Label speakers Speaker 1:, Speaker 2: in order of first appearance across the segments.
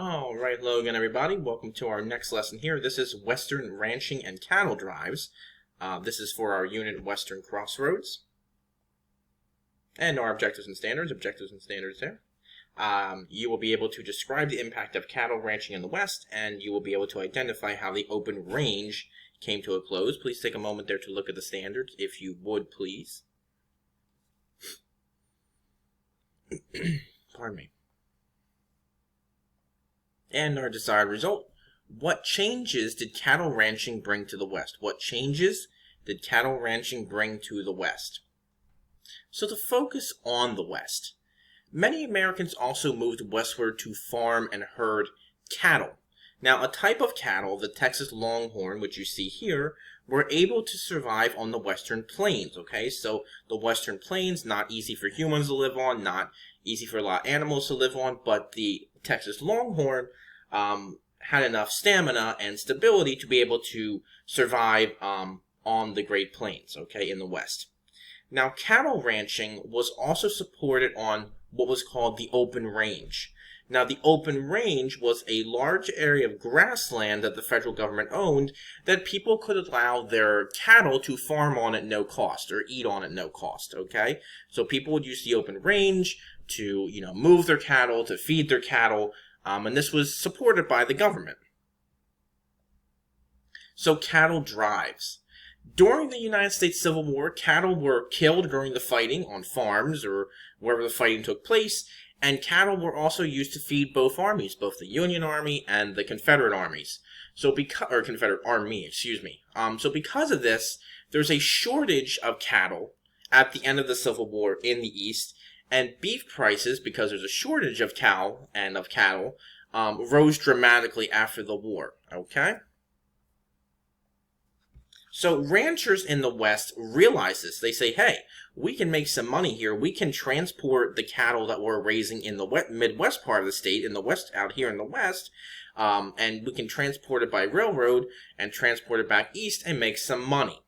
Speaker 1: All right, hello again, everybody. Welcome to our next lesson here. This is Western Ranching and Cattle Drives. This is for our unit Western Crossroads. And our objectives and standards there. You will be able to describe the impact of cattle ranching in the West, and you will be able to identify how the open range came to a close. Please take a moment there to look at the standards, if you would, please. Pardon me. And our desired result. What changes did cattle ranching bring to the West? What changes did cattle ranching bring to the West? So to focus on the West, many Americans also moved westward to farm and herd cattle. Now, a type of cattle, the Texas Longhorn, which you see here, were able to survive on the Western Plains, okay? So the Western Plains, not easy for humans to live on, not easy for a lot of animals to live on, but the Texas Longhorn had enough stamina and stability to be able to survive on the Great Plains, okay, in the West. Now, cattle ranching was also supported on what was called the open range. Now, the open range was a large area of grassland that the federal government owned that people could allow their cattle to farm on at no cost or eat on at no cost, okay? So people would use the open range to, move their cattle, to feed their cattle, and this was supported by the government. So cattle drives. During the United States Civil War, cattle were killed during the fighting on farms or wherever the fighting took place, and cattle were also used to feed both armies, both the Union Army and the Confederate armies. Confederate Army, excuse me. So because of this, there's a shortage of cattle at the end of the Civil War in the East, and beef prices, because there's a shortage of cattle, rose dramatically after the war, okay? So ranchers in the West realize this. They say, hey, we can make some money here. We can transport the cattle that we're raising in the Midwest part of the state, in the West, out here in the West, and we can transport it by railroad and transport it back east and make some money.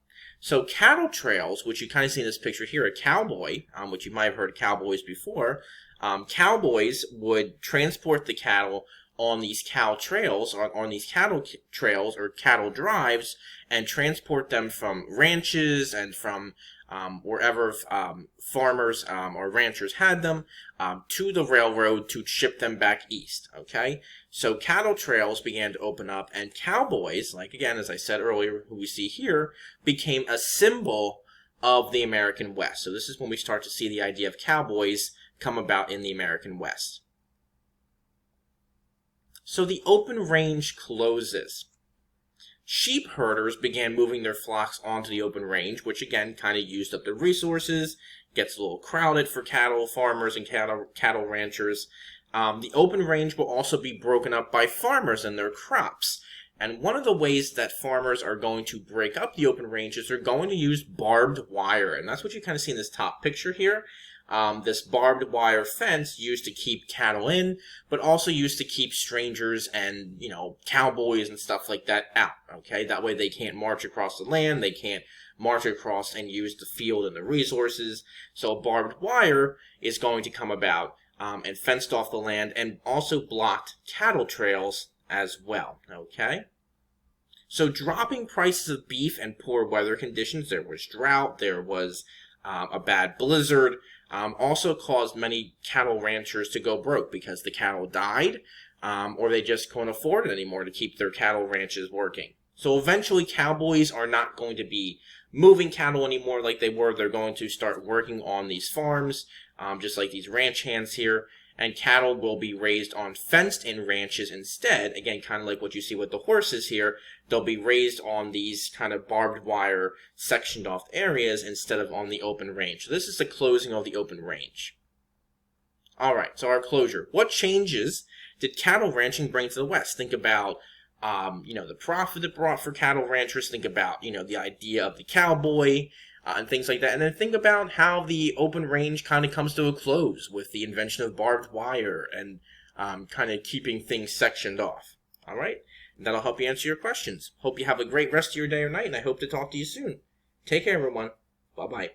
Speaker 1: So cattle trails, which you kind of see in this picture here, a cowboy, which you might have heard of cowboys before, cowboys would transport the cattle on these cow trails, on these cattle trails or cattle drives, and transport them from ranches and from wherever farmers or ranchers had them to the railroad to ship them back east, okay? So cattle trails began to open up, and cowboys, like again, as I said earlier, who we see here, became a symbol of the American West. So this is when we start to see the idea of cowboys come about in the American West. So the open range closes. Sheep herders began moving their flocks onto the open range, which again kind of used up the resources, gets a little crowded for cattle farmers and cattle ranchers. The open range will also be broken up by farmers and their crops. And one of the ways that farmers are going to break up the open range is they're going to use barbed wire. And that's what you kind of see in this top picture here. This barbed wire fence used to keep cattle in, but also used to keep strangers and, cowboys and stuff like that out, okay? That way they can't march across the land, they can't march across and use the field and the resources. So barbed wire is going to come about and fenced off the land and also blocked cattle trails as well, okay? So dropping prices of beef and poor weather conditions, there was drought, there was a bad blizzard, also caused many cattle ranchers to go broke because the cattle died or they just couldn't afford it anymore to keep their cattle ranches working. So eventually cowboys are not going to be moving cattle anymore like they were. They're going to start working on these farms, just like these ranch hands here, and cattle will be raised on fenced-in ranches instead. Again, kind of like what you see with the horses here. They'll be raised on these kind of barbed wire sectioned off areas instead of on the open range. So this is the closing of the open range. All right, so our closure. What changes did cattle ranching bring to the West? Think about, the profit it brought for cattle ranchers. Think about, the idea of the cowboy and things like that. And then think about how the open range kind of comes to a close with the invention of barbed wire and kind of keeping things sectioned off. All right? And that'll help you answer your questions. Hope you have a great rest of your day or night, and I hope to talk to you soon. Take care, everyone. Bye-bye.